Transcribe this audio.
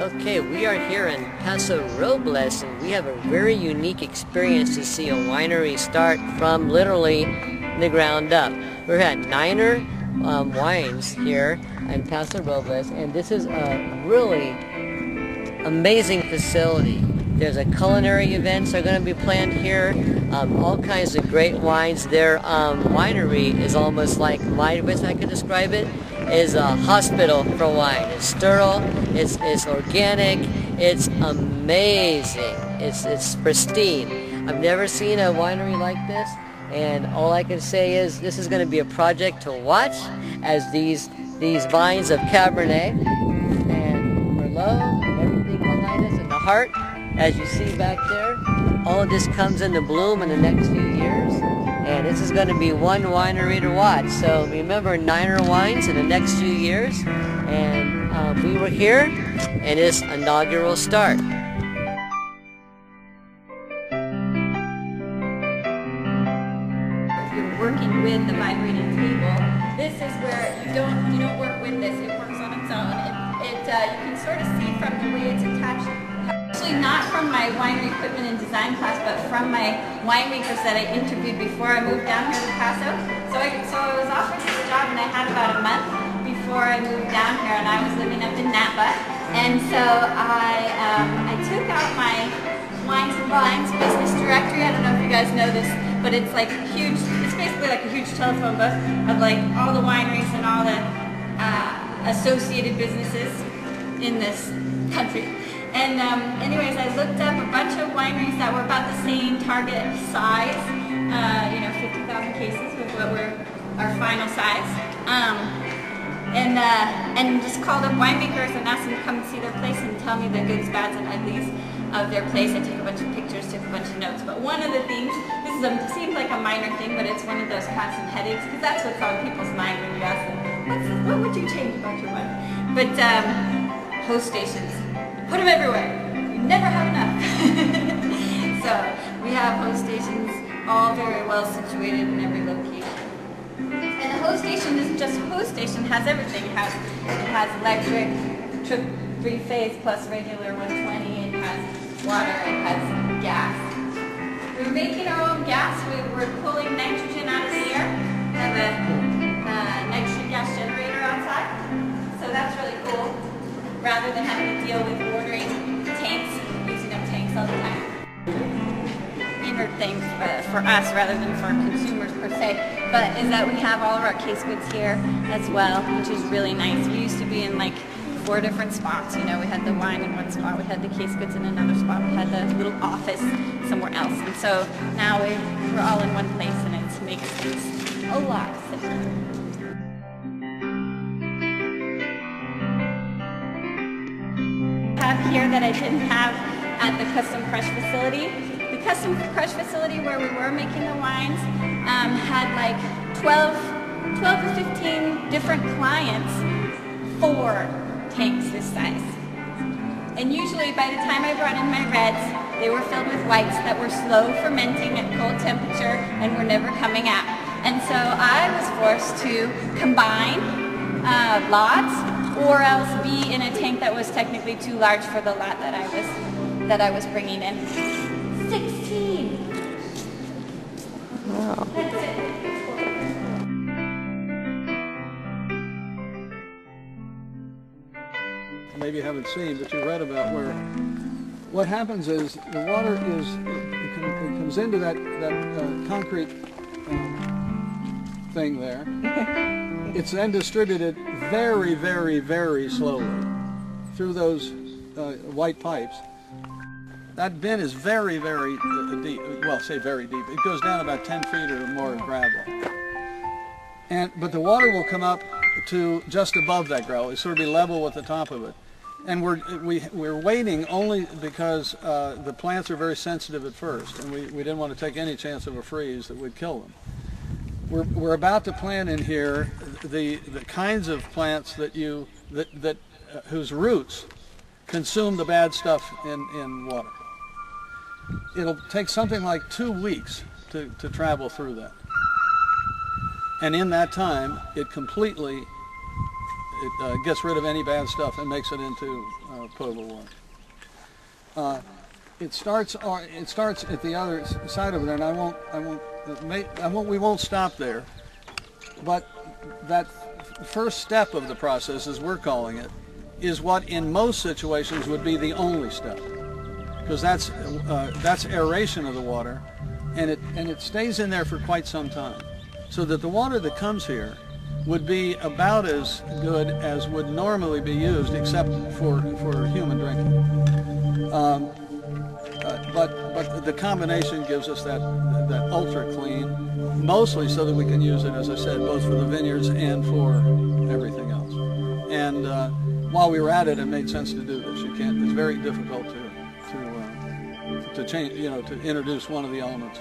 Okay, we are here in Paso Robles, and we have a very unique experience to see a winery start from literally the ground up. We're at NINER Wines here in Paso Robles, and this is a really amazing facility. There's a culinary events are going to be planned here, all kinds of great wines. Their winery is almost like, my best I could describe it, is a hospital for wine. It's sterile, it's organic, it's amazing, it's pristine. I've never seen a winery like this, and all I can say is this is going to be a project to watch as these vines of Cabernet and Merlot, everything behind us in the heart, as you see back there, all of this comes into bloom in the next few years. And this is going to be one winery to watch. So remember NINER Wines in the next few years. And we were here in its inaugural start. If you're working with the vibrating table, this is where you don't work with this. It works on its own. You can sort of see from the way it's attached. Actually, not from my winery equipment and design class, but from my winemakers that I interviewed before I moved down here to Paso. So I was offered this job, and I had about a month before I moved down here, and I was living up in Napa. And so I took out my wines and vines business directory. I don't know if you guys know this, but it's like huge. It's basically like a huge telephone book of like all the wineries and all the associated businesses in this country. And anyways, I looked up a bunch of wineries that were about the same target size, 50,000 cases was what were our final size, and just called up winemakers and asked them to come and see their place and tell me the goods, bads, and uglies of their place. I took a bunch of pictures, took a bunch of notes, but one of the things, seems like a minor thing, but it's one of those constant headaches, because that's what's on people's mind when you ask them, what would you change about your wine? But host stations. Put them everywhere. You never have enough. So we have host stations all very well situated in every location. And the host station isn't just a host station, it has everything. It has electric, 3-phase plus regular 120, it has water, it has gas. We're making our own gas. We're pulling nitrogen out of the air. We have a nitrogen gas generator outside. So that's really cool, rather than having to deal with ordering tanks and using them tanks all the time. Inner thing for us rather than for consumers per se, but is that we have all of our case goods here as well, which is really nice. We used to be in like 4 different spots. We had the wine in one spot, we had the case goods in another spot, we had the little office somewhere else. And so now we're all in one place, and it makes things a lot simpler. Here that I didn't have at the custom crush facility. The custom crush facility where we were making the wines had like 12 to 15 different clients for tanks this size. And usually by the time I brought in my reds, they were filled with whites that were slow fermenting at cold temperature and were never coming out. And so I was forced to combine lots, or else be in a tank that was technically too large for the lot that I was bringing in. 16. Wow. That's it. Maybe you haven't seen, but you read about where what happens is the water it comes into that concrete thing there. It's then distributed very, very, very slowly through those white pipes. That bin is very, very deep. Well, say very deep. It goes down about 10 feet or more of gravel. But the water will come up to just above that gravel. It sort of be level with the top of it. And we're waiting only because the plants are very sensitive at first, and we didn't want to take any chance of a freeze that would kill them. We're about to plant in here the kinds of plants whose roots consume the bad stuff in water. It'll take something like 2 weeks to travel through that. And in that time, it completely It gets rid of any bad stuff and makes it into potable water. It starts at the other side of it, and we won't stop there. But that first step of the process, as we're calling it, is what in most situations would be the only step, because that's aeration of the water, and it stays in there for quite some time, so that the water that comes here would be about as good as would normally be used, except for human drinking. But the combination gives us that ultra clean, mostly so that we can use it, as I said, both for the vineyards and for everything else. And while we were at it, it made sense to do this. It's very difficult to change, to introduce one of the elements.